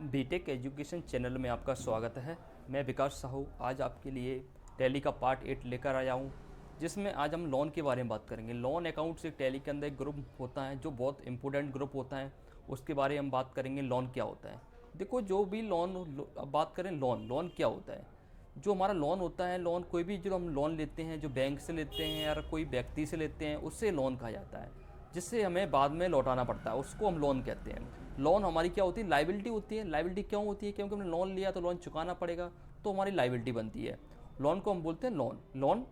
BTech education channel में आपका स्वागत है। मैं विकास साहू आज आपके लिए टैली का पार्ट 8 लेकर आया हूँ, जिसमें आज हम लोन के बारे में बात करेंगे। लोन अकाउंट से टैली के अंदर एक ग्रुप होता है जो बहुत इंपॉर्टेंट ग्रुप होता है, उसके बारे में हम बात करेंगे। लोन क्या होता है? देखो, जो भी लोन, अब बात करें लोन क्या होता है। जो हमारा लोन होता है, लोन कोई भी जो हम लोन लेते हैं, जो बैंक से लेते हैं या कोई व्यक्ति से लेते हैं, उससे लोन कहा जाता है, जिससे हमें बाद में लौटाना पड़ता है, उसको हम लोन कहते हैं। लोन हमारी क्या होती है? लाइबिलिटी होती है। लाइबिलिटी क्यों होती है? क्योंकि हमने लोन लिया तो लोन चुकाना पड़ेगा, तो हमारी लाइबिलिटी बनती है। लोन को हम बोलते हैं लोन।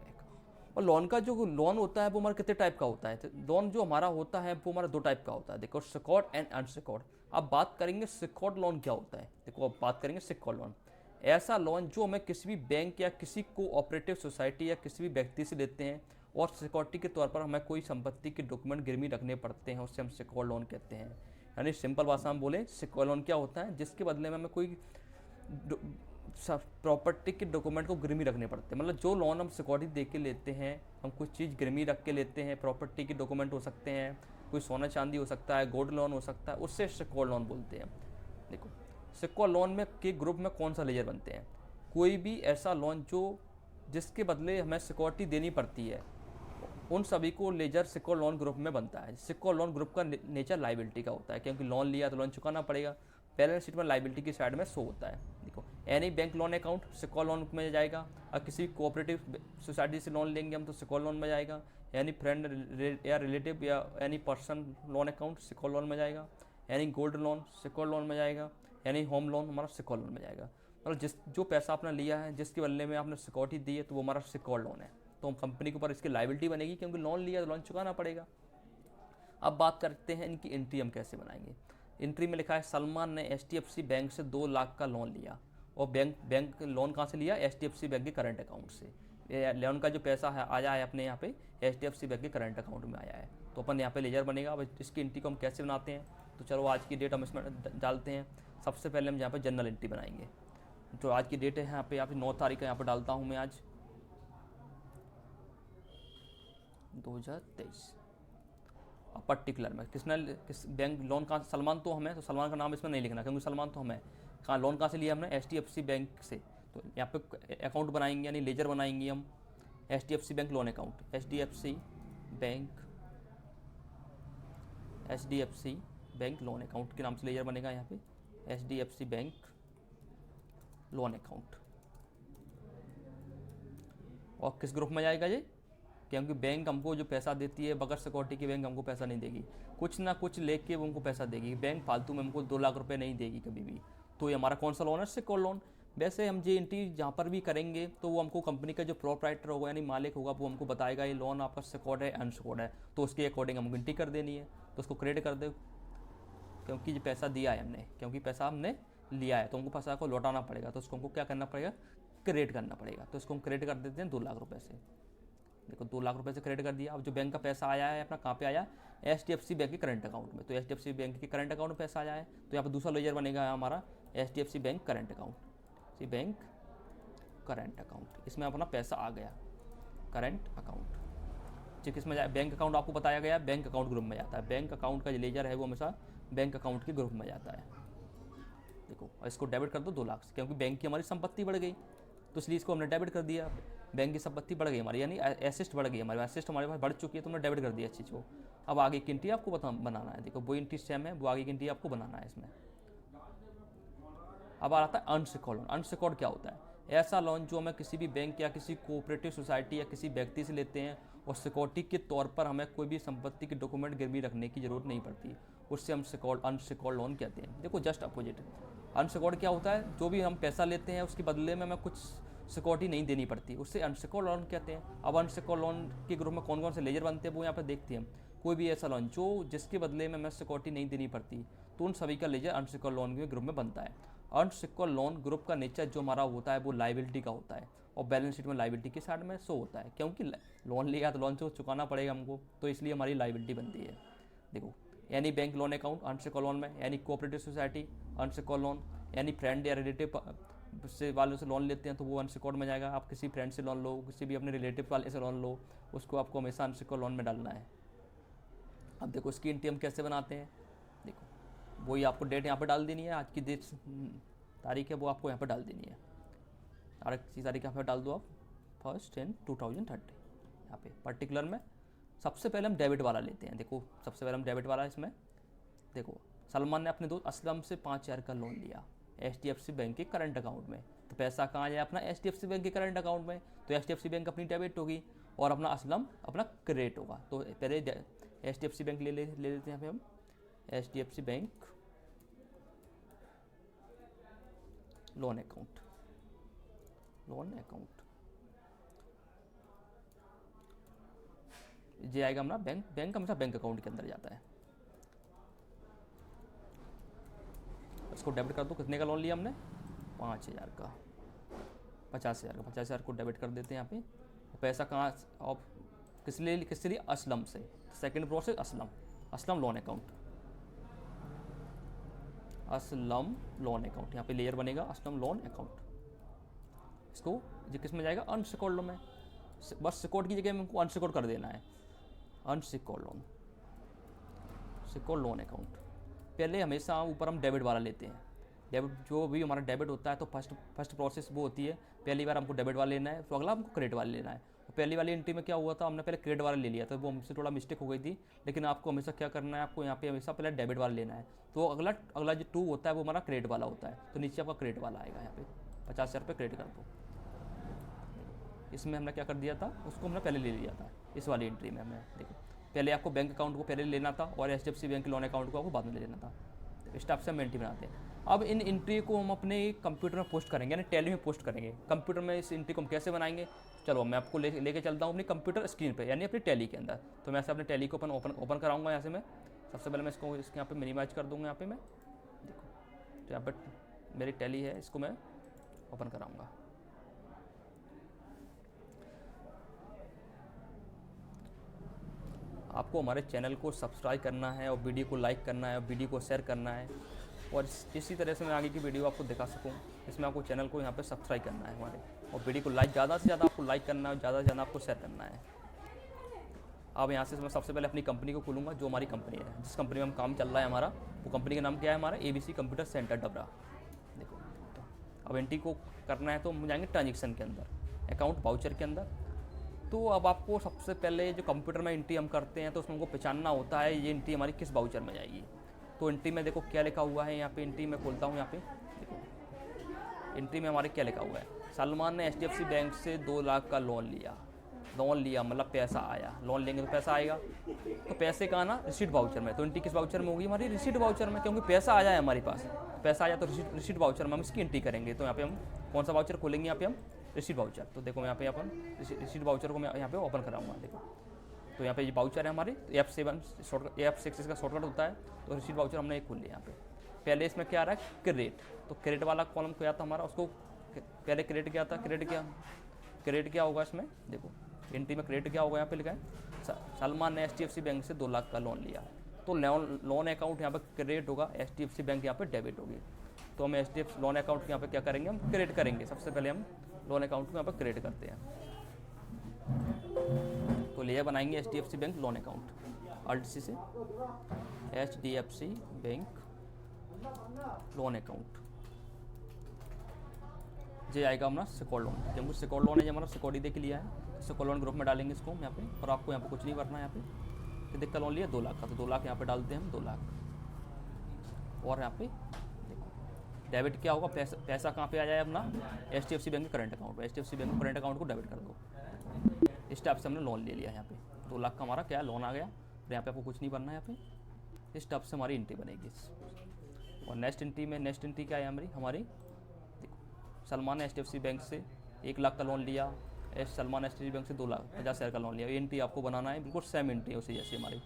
और लोन का जो लोन होता है वो हमारा कितने टाइप का होता है? तो लोन जो हमारा होता है वो हमारा दो टाइप का होता है। देखो, सिक्योर्ड एंड अनसिक्योर्ड। अब बात करेंगे सिक्योर्ड लोन क्या होता है। देखो, अब बात करेंगे सिक्योर्ड लोन। ऐसा लोन जो हमें किसी भी बैंक या किसी कोऑपरेटिव सोसाइटी या किसी भी व्यक्ति से लेते हैं और सिक्योरिटी के तौर पर हमें कोई संपत्ति के डॉक्यूमेंट गिरवी रखने पड़ते हैं, उससे हम सिक्योर्ड लोन कहते हैं। यानी सिंपल भाषा में बोले, सिक्योर्ड लोन क्या होता है? जिसके बदले में हमें कोई प्रॉपर्टी के डॉक्यूमेंट को गिरवी रखने पड़ते हैं। मतलब जो लोन हम सिक्योरिटी दे के लेते हैं, हम कुछ चीज़ गिरवी रख के लेते हैं, प्रॉपर्टी के डॉक्यूमेंट हो सकते हैं, कोई सोना चांदी हो सकता है, गोल्ड लोन हो सकता है, उससे सिक्योर्ड लोन बोलते हैं। देखो, सिक्योर्ड लोन में के ग्रुप में कौन सा लेजर बनते हैं? कोई भी ऐसा लोन जो जिसके बदले हमें सिक्योरिटी देनी पड़ती है, उन सभी को लेजर सिक्योर्ड लोन ग्रुप में बनता है। सिक्योर्ड लोन ग्रुप का नेचर लाइबिलिटी का होता है, क्योंकि लोन लिया तो लोन चुकाना पड़ेगा। बैलेंस शीट में लाइबिलिटी की साइड में शो होता है। देखो, any bank loan account secured loan में जाएगा, और किसी कोऑपरेटिव सोसाइटी से लोन लेंगे हम तो सिक्योर्ड लोन में जाएगा। एनी फ्रेंड या रिलेटिव या any person loan account secured loan में जाएगा। Any gold loan secured loan में जाएगा। एनी होम लोन हमारा सिक्योर्ड लोन में जाएगा। मतलब जो पैसा आपने लिया है, जिसके बदले में आपने सिक्योरिटी दी है, तो वो हमारा सिक्योर्ड लोन है। तो हम कंपनी के ऊपर इसकी लाइबिलिटी बनेगी, क्योंकि लोन लिया तो लोन चुकाना पड़ेगा। अब बात करते हैं इनकी एंट्री हम कैसे बनाएंगे। एंट्री में लिखा है सलमान ने HDFC बैंक से 2 लाख का लोन लिया। और बैंक लोन कहाँ से लिया? HDFC बैंक के करंट अकाउंट से। लोन का जो पैसा है आया है अपने यहाँ पे HDFC बैंक के करंट अकाउंट में आया है, तो अपन यहाँ पे लेजर बनेगा। अब इसकी एंट्री को हम कैसे बनाते हैं, तो चलो आज की डेट हम इसमें डालते हैं। सबसे पहले हम यहाँ पे जनरल एंट्री बनाएंगे। जो आज की डेट है यहाँ पे 9 तारीख यहाँ पर डालता हूँ मैं आज 2023। अब पर्टिकुलर में किस बैंक लोन का, सलमान तो हमें, तो सलमान का नाम इसमें नहीं लिखना, क्योंकि सलमान तो हमें कहाँ लोन कहाँ से लिया हमने? HDFC बैंक से। तो यहाँ पे अकाउंट बनाएंगे, यानी लेजर बनाएंगे हम HDFC bank loan account. HDFC bank loan account के नाम से लेजर बनेगा यहाँ पे, HDFC बैंक लोन अकाउंट। और किस ग्रुप में जाएगा ये? क्योंकि बैंक हमको जो पैसा देती है, बगैर सिक्योरिटी की बैंक हमको पैसा नहीं देगी, कुछ ना कुछ लेके वो हमको पैसा देगी। बैंक फालतू में हमको 2 लाख रुपए नहीं देगी कभी भी। तो ये हमारा कौन सा लोन है? Secured loan. वैसे हम जी एंट्री जहाँ पर भी करेंगे तो वो हमको कंपनी का जो प्रोप्राइटर होगा, यानी मालिक होगा, वो हमको बताएगा ये लोन आपका सिक्योर्ड है अनसिक्योर्ड है, तो उसके अकॉर्डिंग हमको एंट्री कर देनी है। तो उसको क्रेडिट कर दो, क्योंकि जो पैसा दिया है हमने, क्योंकि पैसा हमने लिया है तो हमको पैसा को लौटाना पड़ेगा, तो उसको हमको क्या करना पड़ेगा? क्रेडिट करना पड़ेगा। तो इसको हम क्रेडिट कर देते हैं 2 लाख रुपये से। देखो, 2 लाख रुपए से क्रेडिट कर दिया। अब जो बैंक का पैसा आया है अपना कहाँ पे आया? HDFC बैंक के करंट अकाउंट में। तो HDFC बैंक के करंट अकाउंट में पैसा आया है, तो यहाँ पर दूसरा लेजर बनेगा हमारा HDFC bank current account. Bank current account, इसमें अपना पैसा आ गया करंट अकाउंट। ठीक, इसमें बैंक अकाउंट आपको बताया गया बैंक अकाउंट ग्रुप में जाता है। बैंक अकाउंट का जो लेजर है वो हमेशा बैंक अकाउंट के ग्रुप में जाता है। देखो, इसको डेबिट कर दो 2 लाख से, क्योंकि बैंक की हमारी संपत्ति बढ़ गई, तो इसलिए इसको हमने डेबिट कर दिया। बैंक की संपत्ति बढ़ गई हमारी, यानी एसेस्ट बढ़ गई हमारी, एसेस्ट हमारे पास बढ़ चुकी है, तो हमने डेबिट कर दिया इस चीज़ को। अब आगे की एंट्री आपको बनाना है। देखो, वो एंट्री सेम है, वो आगे की एंट्री आपको बनाना है इसमें। अब आता है अनसिक्योर्ड लोन। अनसिक्योर्ड क्या होता है? ऐसा लोन जो हमें किसी भी बैंक या किसी कोऑपरेटिव सोसाइटी या किसी व्यक्ति से लेते हैं और सिक्योरिटी के तौर पर हमें कोई भी संपत्ति के डॉक्यूमेंट गिरवी रखने की जरूरत नहीं पड़ती, उससे हम अनसिक्योर्ड लोन कहते हैं। देखो, जस्ट अपोजिट। अनसिक्योर्ड क्या होता है? जो भी हम पैसा लेते हैं उसके बदले में हमें कुछ सिक्योरिटी नहीं देनी पड़ती, उससे अनसिक्योर्ड लोन कहते हैं। अब अनसिक्योर्ड लोन के ग्रुप में कौन कौन से लेजर बनते हैं वो यहाँ पर देखते हैं। कोई भी ऐसा लोन जो जिसके बदले में हमें सिक्योरिटी नहीं देनी पड़ती, तो उन सभी का लेजर अनसिक्योर्ड लोन के ग्रुप में बनता है। अनसिक्योर्ड लोन ग्रुप का नेचर जो हमारा होता है वो लाइबिलिटी का होता है, और बैलेंस शीट में लाइबिलिटी के साइड में शो होता है, क्योंकि लोन लिया तो लोन से चुकाना पड़ेगा हमको, तो इसलिए हमारी लाइबिलिटी बनती है। देखो, यानी bank loan account unsecured loan में, यानी कोऑपरेटिव सोसाइटी अनसिक्योर्ड लोन, यानी फ्रेंड या रिलेटिव से वालों से लोन लेते हैं तो वो अनसिक्योर्ड में जाएगा। आप किसी फ्रेंड से लोन लो, किसी भी अपने रिलेटिव वाले से लोन लो, उसको आपको हमेशा अनसिक्योर्ड लोन में डालना है। अब देखो, इसकी एंट्री हम कैसे बनाते हैं। देखो, वही आपको डेट यहाँ पे डाल देनी है, आज की डेट तारीख है वो आपको यहाँ पे डाल देनी है। तारीख यहाँ पे डाल दो आप 1/10/2030। यहाँ पे पर्टिकुलर में सबसे पहले हम डेबिट वाला लेते हैं। देखो सबसे पहले हम डेबिट वाला इसमें देखो, सलमान ने अपने दोस्त असलम से 5,000 का लोन लिया HDFC बैंक के करंट अकाउंट में। तो पैसा कहाँ जाए? अपना HDFC बैंक के करंट अकाउंट में। तो HDFC बैंक अपनी डेबिट होगी और अपना असलम अपना क्रेडिट होगा। तो पहले HDFC बैंक ले लेते हैं यहाँ पे हम। HDFC बैंक लोन अकाउंट, ये आएगा हमारा बैंक हमेशा बैंक अकाउंट के अंदर जाता है। इसको डेबिट कर दो। कितने का लोन लिया हमने? 5,000 का, 50,000 का। 50,000 को डेबिट कर देते हैं यहाँ पे। पैसा कहाँ और किसके लिए? असलम से। Second process Aslam loan account, Aslam loan account. यहाँ पे लेयर बनेगा असलम लोन अकाउंट। इसको ये किस में जाएगा? अनसिक्योर्ड लोन में। बस सिक्योर्ड की जगह में हमको अनसिक्योर्ड कर देना है। Unsecured loan, secured loan account. पहले हमेशा ऊपर हम डेबिट वाला लेते हैं। डेबिट जो भी हमारा डेबिट होता है तो फर्स्ट प्रोसेस वो होती है, पहली बार हमको डेबिट वाला लेना है, तो अगला हमको क्रेडिट वाला लेना है। पहली वाली एंट्री में क्या हुआ था? हमने पहले क्रेडिट वाला ले लिया था, वो हमसे थोड़ा मिस्टेक हो गई थी। लेकिन आपको हमेशा क्या करना है? आपको यहाँ पे हमेशा पहले डेबिट वाला लेना है। तो अगला जो 2 होता है वो हमारा क्रेडिट वाला होता है। तो नीचे आपका क्रेडिट वाला आएगा। यहाँ पे 50,000 रुपये क्रेडिट कर दो। इसमें हमने क्या कर दिया था? उसको हमने पहले ले लिया था। इस वाली एंट्री में हमने देखो, पहले आपको बैंक अकाउंट को पहले लेना था और HDFC बैंक लोन अकाउंट को आपको बाद में ले लेना था। इस टाइप से हम एंट्री बनाते हैं। अब इन एंट्री को हम अपने कंप्यूटर में पोस्ट करेंगे, यानी टैली में पोस्ट करेंगे। कंप्यूटर में इस एंट्री को हम कैसे बनाएंगे? चलो मैं आपको लेके चलता हूँ अपनी कंप्यूटर स्क्रीन पे, यानी अपनी टैली के अंदर। तो मैं ऐसे अपने टैली को ओपन कराऊंगा। यहाँ से मैं सबसे पहले मैं इसको यहाँ पे मिनिमाइज कर दूँगा। यहाँ पे मैं देखो, तो यहाँ पर मेरी टैली है, इसको मैं ओपन कराऊँगा। आपको हमारे चैनल को सब्सक्राइब करना है और वीडियो को लाइक करना है और वीडियो को शेयर करना है, और इसी तरह से मैं आगे की वीडियो आपको दिखा सकूं। इसमें आपको चैनल को यहाँ पे सब्सक्राइब करना है हमारे, और वीडियो को लाइक ज़्यादा से ज़्यादा आपको लाइक करना है और ज़्यादा से ज़्यादा आपको शेयर करना है। अब यहाँ से मैं सबसे पहले अपनी कंपनी को खोलूँगा, जो हमारी कंपनी है, जिस कंपनी में हम काम चल रहा है हमारा, वो कंपनी का नाम क्या है? हमारा ABC कंप्यूटर सेंटर डबरा। देखो तो अब एंट्री को करना है तो हम जाएंगे ट्रांजेक्शन के अंदर, अकाउंट वाउचर के अंदर। तो अब आपको सबसे पहले जो कंप्यूटर में एंट्री हम करते हैं तो उसमें हमको पहचानना होता है ये एंट्री हमारी किस वाउचर में जाएगी। तो एंट्री में देखो क्या लिखा हुआ है। यहाँ पे एंट्री में खोलता हूँ। यहाँ पे देखो एंट्री में हमारे क्या लिखा हुआ है? सलमान ने HDFC बैंक से 2 लाख का लोन लिया मतलब पैसा आया। लोन लेंगे तो पैसा आएगा, तो पैसे का आना रिसीट वाउचर में। तो एंट्री किस वाउचर में होगी? हमारी रिसीट वाउचर में, क्योंकि पैसा आया है हमारे पास। पैसा आया तो रिसीट वाउचर में हम इसकी एंट्री करेंगे। तो यहाँ पे हम कौन सा वाउचर खोलेंगे? यहाँ पे हम रिसीट वाउचर। तो देखो यहाँ पे अपन रिसीट वाउचर को मैं यहाँ पे ओपन कराऊंगा। देखो तो यहाँ पे ये वाउचर है हमारी, F6 का शॉर्टकट होता है। तो रिसीट वाउचर हमने एक खोल लिया। यहाँ पे पहले इसमें क्या आ रहा है? क्रेडिट। तो क्रेडिट वाला कॉलम क्या था हमारा? उसको पहले क्रेडिट क्या था? क्रेडिट क्या होगा इसमें? देखो एंट्री में क्रेडिट क्या होगा? यहाँ पे लिखा है सलमान ने HDFC बैंक से 2 लाख का लोन लिया। तो लोन अकाउंट यहाँ पे क्रेडिट होगा, HDFC बैंक यहाँ पे डेबिट होगी। तो हम HDFC लोन अकाउंट यहाँ पे क्या करेंगे? हम क्रेडिट करेंगे। सबसे पहले हम लोन अकाउंट को यहाँ पर क्रेडिट करते हैं। तो लेयर बनाएंगे HDFC bank loan account, ALT-C से HDFC बैंक लोन अकाउंट। ये आएगा हमारा सिक्योर्ड लोन, क्योंकि सिक्योर्ड लोन है, ये हमारा सिक्योरिटी दे के लिया है। सिक्योर्ड लोन ग्रुप में डालेंगे इसको यहाँ पे, और आपको यहाँ पे कुछ नहीं करना है। यहाँ पे कितने का लोन लिया? 2 लाख का। तो 2 लाख यहाँ पे डालते हैं हम, 2 लाख। और यहाँ पे डेबिट क्या होगा? पैसा कहाँ पे आ जाए? अपना HDFC बैंक के करंट अकाउंट पे। HDFC बैंक के करंट अकाउंट को डेबिट कर दो। इस टाइप से हमने लोन ले लिया। यहाँ पे 2 लाख का हमारा क्या लोन आ गया। और यहाँ पे आपको कुछ नहीं करना है। यहाँ पे इस टाइप से हमारी एंट्री बनेगी। और नेक्स्ट एंट्री क्या है हमारी? देखो सलमान ने HDFC बैंक से 1 लाख का लोन लिया, सलमान HDFC बैंक से 2,50,000 का लोन लिया। ये एंट्री आपको बनाना है, बिल्कुल सेम एंट्री उसी जैसी हमारी।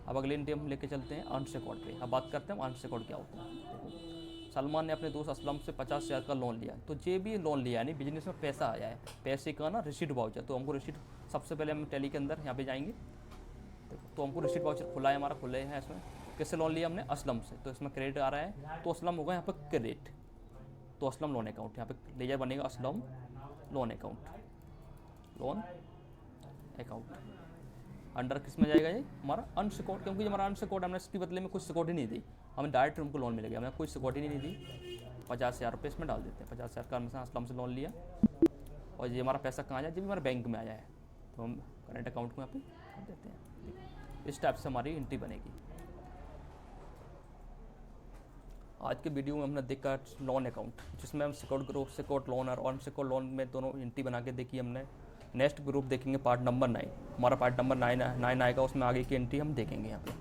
अब अगली एंट्री हम लेके चलते हैं अनसिक्योर्ड पे। अब बात करते हैं अनसिक्योर्ड क्या होता है। देखो सलमान ने अपने दोस्त असलम से 50,000 का लोन लिया। तो ये भी लोन लिया है, नहीं बिजनेस में पैसा आया है, पैसे का ना रिसीट वाउचर। तो हमको रिसीट सबसे पहले हम टैली के अंदर यहाँ पे जाएंगे। तो हमको रिसीट वाउचर खुला है हमारा, खुले हैं। इसमें किससे लोन लिया हमने? असलम से। तो इसमें क्रेडिट आ रहा है, तो असलम होगा यहाँ पर क्रेडिट। तो असलम लोन अकाउंट यहाँ पे लेजर बनेगा, असलम लोन अकाउंट अंडर किस में जाएगा? ये हमारा अनसिक्योर्ड, क्योंकि हमारा अनसिक्योर्ड, हमने इसके बदले में कुछ सिक्योरिटी नहीं दी। हमें डायरेक्ट हमको लोन मिलेगा, हमें कोई सिक्योरिटी नहीं दी। 50,000 रुपये इसमें डाल देते हैं, 50,000 का हमसे असलम से लोन लिया, और ये हमारा पैसा कहाँ जाए, जब भी हमारे बैंक में आ जाए तो हम करेंट अकाउंट में यहाँ पे कर देते हैं। इस टाइप से हमारी एंट्री बनेगी। आज के वीडियो में हमने देखा लोन अकाउंट, जिसमें हम सिक्योर्ड ग्रुप, सिक्योर्ड लोन और अनसिक्योर्ड लोन में दोनों एंट्री बना के देखी हमने। नेक्स्ट ग्रुप देखेंगे पार्ट नंबर 9, हमारा पार्ट नंबर 9 आएगा, उसमें आगे की एंट्री हम देखेंगे यहाँ पे।